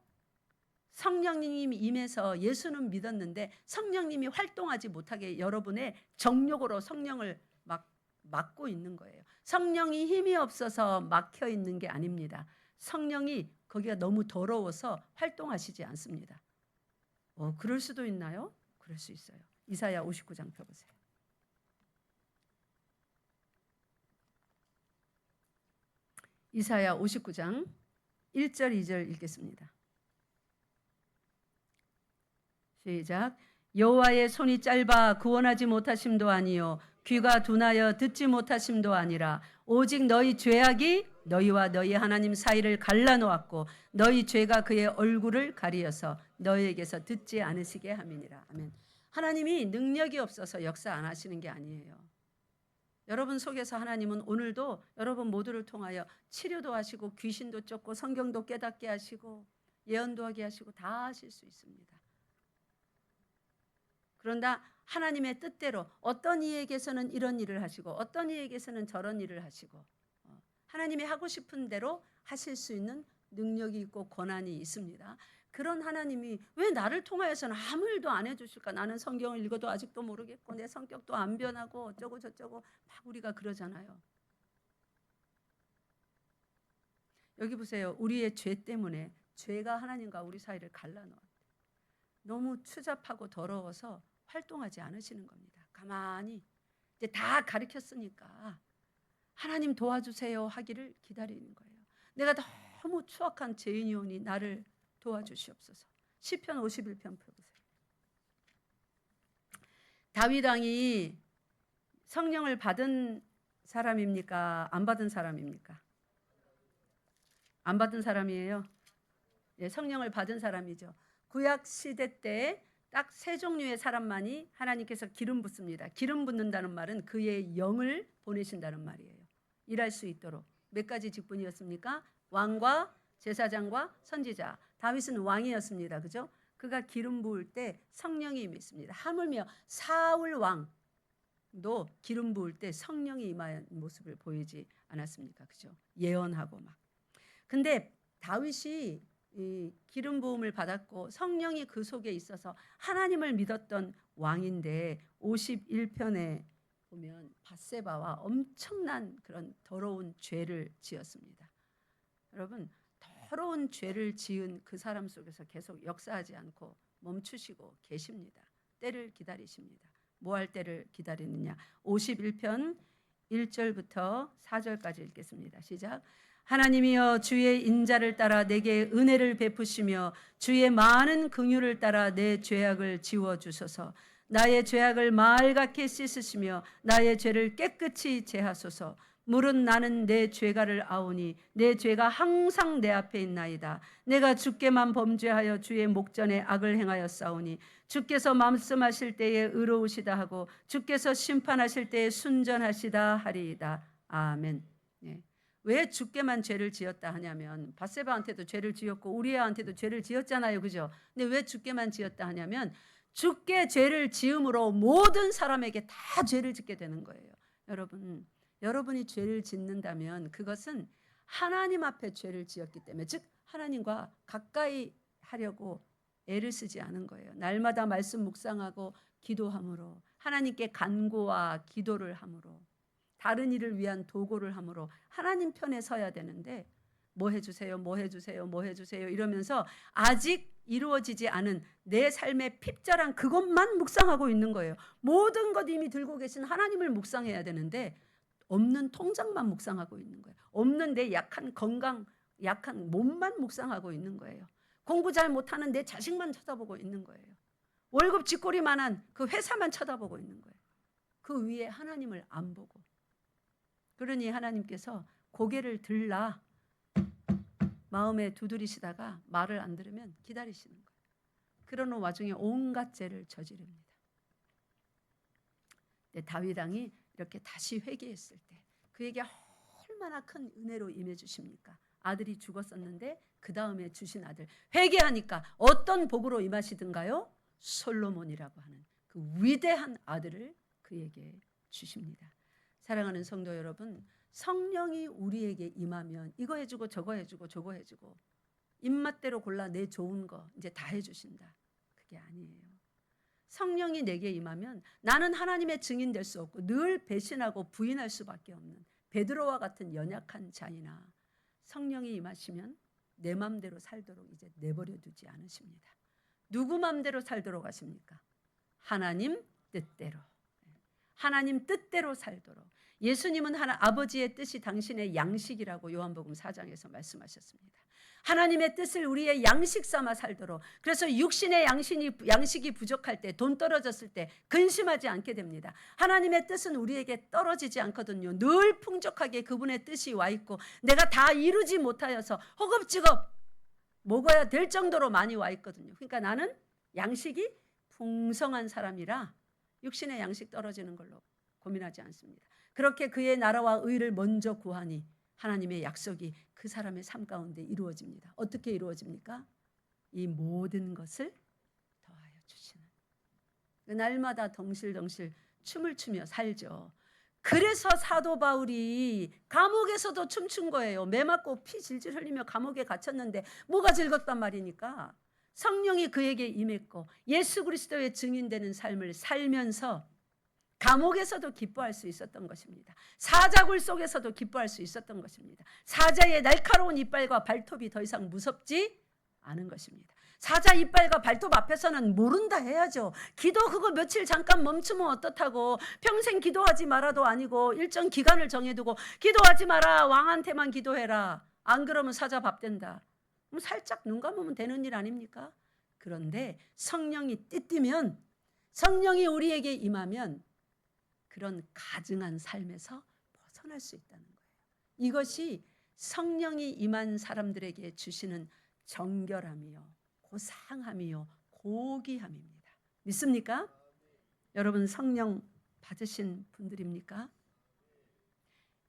성령님이 임해서 예수는 믿었는데 성령님이 활동하지 못하게 여러분의 정욕으로 성령을 막 막고 있는 거예요. 성령이 힘이 없어서 막혀 있는 게 아닙니다. 성령이 거기가 너무 더러워서 활동하시지 않습니다. 그럴 수도 있나요? 그럴 수 있어요. 이사야 59장 펴보세요. 이사야 59장 1절 2절 읽겠습니다. 시작. 여호와의 손이 짧아 구원하지 못하심도 아니요 귀가 둔하여 듣지 못하심도 아니라 오직 너희 죄악이 너희와 너희 하나님 사이를 갈라놓았고 너희 죄가 그의 얼굴을 가리어서 너희에게서 듣지 않으시게 함이니라. 아멘. 하나님이 능력이 없어서 역사 안 하시는 게 아니에요. 여러분 속에서 하나님은 오늘도 여러분 모두를 통하여 치료도 하시고 귀신도 쫓고 성경도 깨닫게 하시고 예언도 하게 하시고 다 하실 수 있습니다. 그런다 하나님의 뜻대로 어떤 이에게서는 이런 일을 하시고 어떤 이에게서는 저런 일을 하시고 하나님이 하고 싶은 대로 하실 수 있는 능력이 있고 권한이 있습니다. 그런 하나님이 왜 나를 통하여서는 아무 일도 안 해주실까? 나는 성경을 읽어도 아직도 모르겠고 내 성격도 안 변하고 어쩌고 저쩌고 막 우리가 그러잖아요. 여기 보세요. 우리의 죄 때문에 죄가 하나님과 우리 사이를 갈라놓아요. 너무 추잡하고 더러워서 활동하지 않으시는 겁니다. 가만히 이제 다 가르쳤으니까 하나님 도와주세요 하기를 기다리는 거예요. 내가 너무 추악한 죄인이오니 나를 도와주시옵소서. 시편 51편 펴보세요. 다윗 왕이 성령을 받은 사람입니까? 안 받은 사람입니까? 안 받은 사람이에요. 예, 성령을 받은 사람이죠. 구약 시대 때 딱 세 종류의 사람만이 하나님께서 기름 붓습니다. 기름 붓는다는 말은 그의 영을 보내신다는 말이에요. 일할 수 있도록. 몇 가지 직분이었습니까? 왕과 제사장과 선지자. 다윗은 왕이었습니다. 그죠? 그가 기름 부을 때 성령이 임했습니다. 하물며 사울 왕도 기름 부을 때 성령이 임한 모습을 보이지 않았습니까? 그죠? 예언하고 막. 근데 다윗이 이 기름 부음을 받았고 성령이 그 속에 있어서 하나님을 믿었던 왕인데 51편에 보면 밧세바와 엄청난 그런 더러운 죄를 지었습니다. 여러분 더러운 죄를 지은 그 사람 속에서 계속 역사하지 않고 멈추시고 계십니다. 때를 기다리십니다. 뭐 할 때를 기다리느냐? 51편 1절부터 4절까지 읽겠습니다. 시작. 하나님이여 주의 인자를 따라 내게 은혜를 베푸시며 주의 많은 긍휼을 따라 내 죄악을 지워주소서. 나의 죄악을 말갛게 씻으시며 나의 죄를 깨끗이 제하소서. 물은 나는 내 죄가를 아오니 내 죄가 항상 내 앞에 있나이다. 내가 주께만 범죄하여 주의 목전에 악을 행하였사오니 주께서 말씀하실 때에 의로우시다 하고 주께서 심판하실 때에 순전하시다 하리이다. 아멘. 네. 왜 주께만 죄를 지었다 하냐면 밧세바한테도 죄를 지었고 우리아한테도 죄를 지었잖아요. 그죠? 근데 왜 주께만 지었다 하냐면 주께 죄를 지음으로 모든 사람에게 다 죄를 짓게 되는 거예요. 여러분이 죄를 짓는다면 그것은 하나님 앞에 죄를 지었기 때문에, 즉 하나님과 가까이 하려고 애를 쓰지 않은 거예요. 날마다 말씀 묵상하고 기도함으로, 하나님께 간구와 기도를 함으로, 다른 일을 위한 도구를 함으로 하나님 편에 서야 되는데 뭐 해주세요, 뭐 해주세요, 뭐 해주세요 이러면서 아직 이루어지지 않은 내 삶의 핍절한 그것만 묵상하고 있는 거예요. 모든 것 이미 들고 계신 하나님을 묵상해야 되는데 없는 통장만 묵상하고 있는 거예요. 없는 내 약한 건강, 약한 몸만 묵상하고 있는 거예요. 공부 잘 못하는 내 자식만 쳐다보고 있는 거예요. 월급 쥐꼬리만한 그 회사만 쳐다보고 있는 거예요. 그 위에 하나님을 안 보고. 그러니 하나님께서 고개를 들라 마음에 두드리시다가 말을 안 들으면 기다리시는 거예요. 그러는 와중에 온갖 죄를 저지릅니다. 다윗 왕이 이렇게 다시 회개했을 때 그에게 얼마나 큰 은혜로 임해 주십니까? 아들이 죽었었는데 그 다음에 주신 아들, 회개하니까 어떤 복으로 임하시던가요? 솔로몬이라고 하는 그 위대한 아들을 그에게 주십니다. 사랑하는 성도 여러분, 성령이 우리에게 임하면 이거 해주고 저거 해주고 저거 해주고 입맛대로 골라 내 좋은 거 이제 다 해주신다. 그게 아니에요. 성령이 내게 임하면 나는 하나님의 증인 될 수 없고 늘 배신하고 부인할 수밖에 없는 베드로와 같은 연약한 자이나 성령이 임하시면 내 맘대로 살도록 이제 내버려 두지 않으십니다. 누구 맘대로 살도록 하십니까? 하나님 뜻대로. 하나님 뜻대로 살도록. 예수님은 아버지의 뜻이 당신의 양식이라고 요한복음 4장에서 말씀하셨습니다. 하나님의 뜻을 우리의 양식 삼아 살도록. 그래서 육신의 양식이 부족할 때, 돈 떨어졌을 때 근심하지 않게 됩니다. 하나님의 뜻은 우리에게 떨어지지 않거든요. 늘 풍족하게 그분의 뜻이 와 있고 내가 다 이루지 못하여서 허겁지겁 먹어야 될 정도로 많이 와 있거든요. 그러니까 나는 양식이 풍성한 사람이라 육신의 양식 떨어지는 걸로 고민하지 않습니다. 그렇게 그의 나라와 의를 먼저 구하니 하나님의 약속이 그 사람의 삶 가운데 이루어집니다. 어떻게 이루어집니까? 이 모든 것을 더하여 주시는. 날마다 덩실덩실 춤을 추며 살죠. 그래서 사도 바울이 감옥에서도 춤춘 거예요. 매 맞고 피 질질 흘리며 감옥에 갇혔는데 뭐가 즐겁단 말이니까. 성령이 그에게 임했고 예수 그리스도의 증인되는 삶을 살면서 감옥에서도 기뻐할 수 있었던 것입니다. 사자굴 속에서도 기뻐할 수 있었던 것입니다. 사자의 날카로운 이빨과 발톱이 더 이상 무섭지 않은 것입니다. 사자 이빨과 발톱 앞에서는 모른다 해야죠. 기도 그거 며칠 잠깐 멈추면 어떻다고. 평생 기도하지 말아도 아니고 일정 기간을 정해두고 기도하지 마라, 왕한테만 기도해라. 안 그러면 사자 밥 된다. 그럼 살짝 눈 감으면 되는 일 아닙니까? 그런데 성령이 띠띠면, 성령이 우리에게 임하면 그런 가증한 삶에서 벗어날 수 있다는 거예요. 이것이 성령이 임한 사람들에게 주시는 정결함이요, 고상함이요, 고귀함입니다. 믿습니까? 여러분 성령 받으신 분들입니까?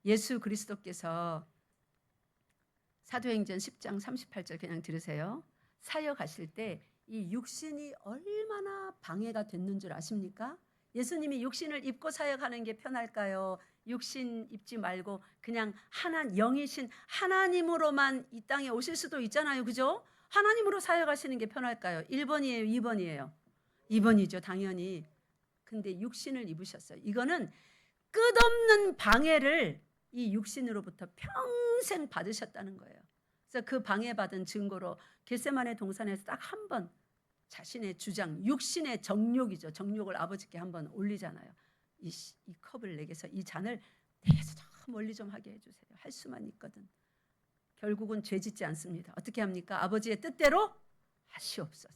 예수 그리스도께서 사도행전 10장 38절 그냥 들으세요. 사역하실 때 이 육신이 얼마나 방해가 됐는 줄 아십니까? 예수님이 육신을 입고 사역하는 게 편할까요? 육신 입지 말고 그냥 영이신 하나님으로만 이 땅에 오실 수도 있잖아요. 그죠? 하나님으로 사역하시는 게 편할까요? 1번이에요? 2번이에요? 2번이죠. 당연히. 근데 육신을 입으셨어요. 이거는 끝없는 방해를 이 육신으로부터 평생 받으셨다는 거예요. 그래서 그 방해받은 증거로 겟세마네 동산에서 딱 한 번 자신의 주장, 육신의 정욕이죠. 정욕을 아버지께 한번 올리잖아요. 이 컵을 내게서 이 잔을 내게서 저 멀리 좀 하게 해주세요. 할 수만 있거든. 결국은 죄짓지 않습니다. 어떻게 합니까? 아버지의 뜻대로 하시옵소서.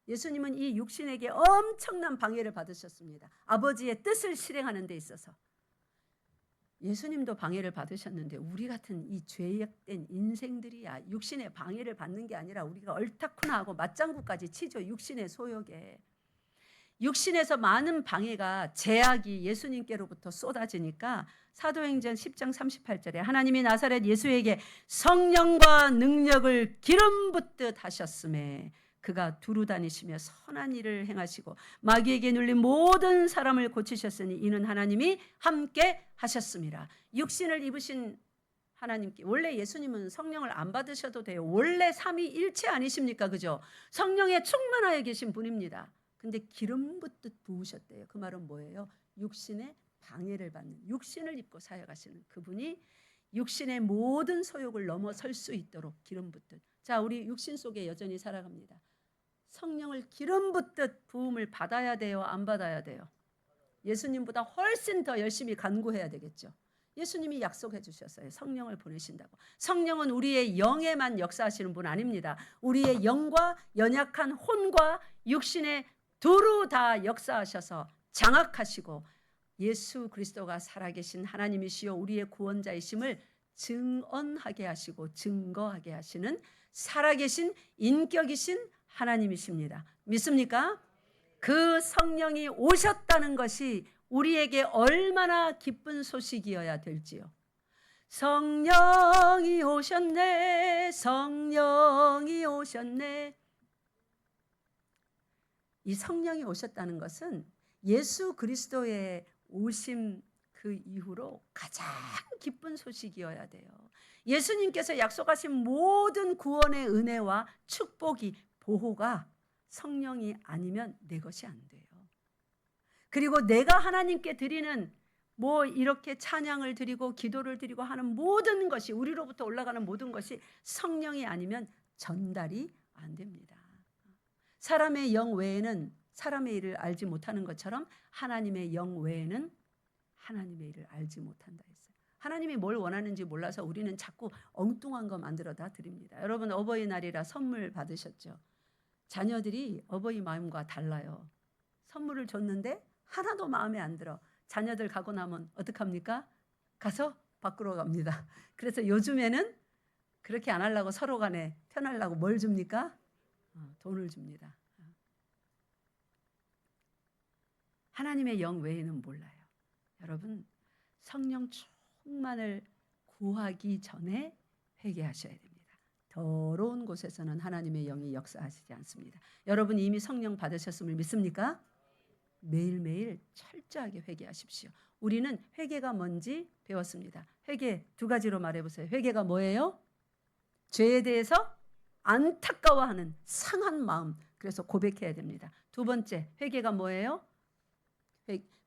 예수님은 이 육신에게 엄청난 방해를 받으셨습니다. 아버지의 뜻을 실행하는 데 있어서. 예수님도 방해를 받으셨는데 우리 같은 이 죄악된 인생들이야 육신의 방해를 받는 게 아니라 우리가 옳다구나 하고 맞장구까지 치죠. 육신의 소욕에. 육신에서 많은 방해가 제약이 예수님께로부터 쏟아지니까 사도행전 10장 38절에 하나님이 나사렛 예수에게 성령과 능력을 기름 붓듯 하셨음에 그가 두루 다니시며 선한 일을 행하시고 마귀에게 눌린 모든 사람을 고치셨으니 이는 하나님이 함께 하셨습니다. 육신을 입으신 하나님께 원래 예수님은 성령을 안 받으셔도 돼요. 원래 삼위일체 아니십니까? 그죠? 성령에 충만하여 계신 분입니다. 근데 기름 붓듯 부으셨대요. 그 말은 뭐예요? 육신의 방해를 받는 육신을 입고 사역하시는 그분이 육신의 모든 소욕을 넘어설 수 있도록 기름 붓듯. 자, 우리 육신 속에 여전히 살아갑니다. 성령을 기름 붓듯 부음을 받아야 돼요? 안 받아야 돼요? 예수님보다 훨씬 더 열심히 간구해야 되겠죠. 예수님이 약속해 주셨어요. 성령을 보내신다고. 성령은 우리의 영에만 역사하시는 분 아닙니다. 우리의 영과 연약한 혼과 육신의 두루 다 역사하셔서 장악하시고 예수 그리스도가 살아계신 하나님이시요 우리의 구원자이심을 증언하게 하시고 증거하게 하시는 살아계신 인격이신 하나님이십니다. 믿습니까? 그 성령이 오셨다는 것이 우리에게 얼마나 기쁜 소식이어야 될지요. 성령이 오셨네, 성령이 오셨네. 이 성령이 오셨다는 것은 예수 그리스도의 오심 그 이후로 가장 기쁜 소식이어야 돼요. 예수님께서 약속하신 모든 구원의 은혜와 축복이 보호가 성령이 아니면 내 것이 안 돼요. 그리고 내가 하나님께 드리는 뭐 이렇게 찬양을 드리고 기도를 드리고 하는 모든 것이 우리로부터 올라가는 모든 것이 성령이 아니면 전달이 안 됩니다. 사람의 영 외에는 사람의 일을 알지 못하는 것처럼 하나님의 영 외에는 하나님의 일을 알지 못한다 했어요. 하나님이 뭘 원하는지 몰라서 우리는 자꾸 엉뚱한 거 만들어다 드립니다. 여러분 어버이날이라 선물 받으셨죠? 자녀들이 어버이 마음과 달라요. 선물을 줬는데 하나도 마음에 안 들어. 자녀들 가고 나면 어떡합니까? 가서 바꾸러 갑니다. 그래서 요즘에는 그렇게 안 하려고 서로 간에 편하려고 뭘 줍니까? 돈을 줍니다. 하나님의 영 외에는 몰라요. 여러분 성령 충만을 구하기 전에 회개하셔야 됩니다. 더러운 곳에서는 하나님의 영이 역사하시지 않습니다. 여러분 이미 성령 받으셨음을 믿습니까? 매일매일 철저하게 회개하십시오. 우리는 회개가 뭔지 배웠습니다. 회개 두 가지로 말해보세요. 회개가 뭐예요? 죄에 대해서 안타까워하는 상한 마음. 그래서 고백해야 됩니다. 두 번째 회개가 뭐예요?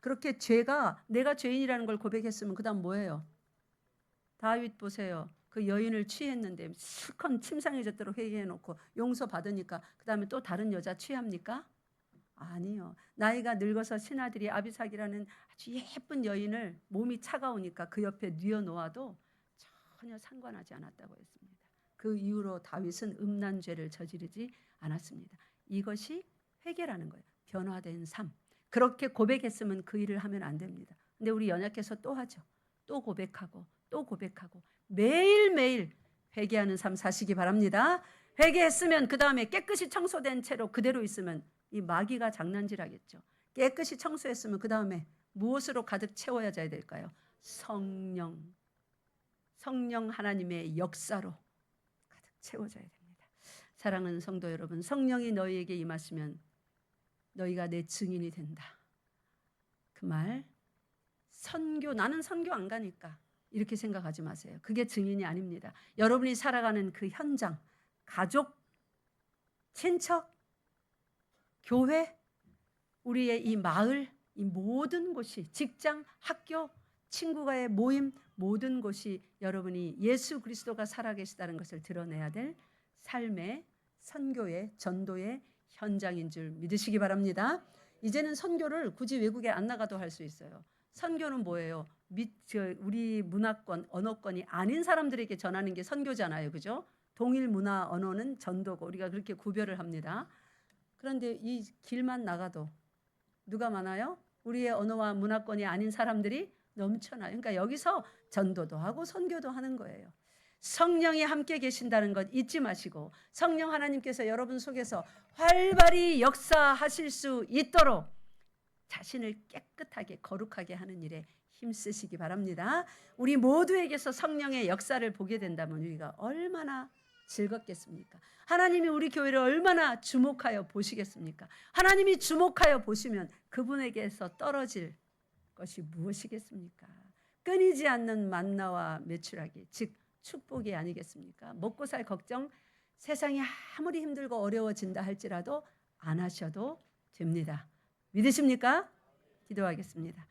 그렇게 죄가 내가 죄인이라는 걸 고백했으면 그 다음 뭐예요? 다윗 보세요. 그 여인을 취했는데 실컷 침상해졌도록 회개해놓고 용서받으니까 그 다음에 또 다른 여자 취합니까? 아니요. 나이가 늙어서 신하들이 아비삭이라는 아주 예쁜 여인을 몸이 차가우니까 그 옆에 뉘어놓아도 전혀 상관하지 않았다고 했습니다. 그 이후로 다윗은 음란죄를 저지르지 않았습니다. 이것이 회개라는 거예요. 변화된 삶. 그렇게 고백했으면 그 일을 하면 안 됩니다. 근데 우리 연약해서 또 하죠. 또 고백하고 또 고백하고 매일매일 회개하는 삶 사시기 바랍니다. 회개했으면 그 다음에 깨끗이 청소된 채로 그대로 있으면 이 마귀가 장난질하겠죠. 깨끗이 청소했으면 그 다음에 무엇으로 가득 채워야 될까요? 성령 하나님의 역사로 가득 채워져야 됩니다. 사랑하는 성도 여러분, 성령이 너희에게 임하시면 너희가 내 증인이 된다. 그 말 선교, 나는 선교 안 가니까 이렇게 생각하지 마세요. 그게 증인이 아닙니다. 여러분이 살아가는 그 현장, 가족, 친척, 교회, 우리의 이 마을, 이 모든 곳이 직장, 학교 친구와의 모임, 모든 곳이 여러분이 예수 그리스도가 살아계시다는 것을 드러내야 될 삶의 선교의 전도의 현장인 줄 믿으시기 바랍니다. 이제는 선교를 굳이 외국에 안 나가도 할 수 있어요. 선교는 뭐예요? 우리 문화권, 언어권이 아닌 사람들에게 전하는 게 선교잖아요. 그죠? 동일 문화, 언어는 전도고 우리가 그렇게 구별을 합니다. 그런데 이 길만 나가도 누가 많아요? 우리의 언어와 문화권이 아닌 사람들이 넘쳐나요. 그러니까 여기서 전도도 하고 선교도 하는 거예요. 성령이 함께 계신다는 것 잊지 마시고 성령 하나님께서 여러분 속에서 활발히 역사하실 수 있도록 자신을 깨끗하게 거룩하게 하는 일에 힘쓰시기 바랍니다. 우리 모두에게서 성령의 역사를 보게 된다면 우리가 얼마나 즐겁겠습니까? 하나님이 우리 교회를 얼마나 주목하여 보시겠습니까? 하나님이 주목하여 보시면 그분에게서 떨어질 것이 무엇이겠습니까? 끊이지 않는 만나와 메추라기, 즉 축복이 아니겠습니까? 먹고 살 걱정 세상이 아무리 힘들고 어려워진다 할지라도 안 하셔도 됩니다. 믿으십니까? 기도하겠습니다.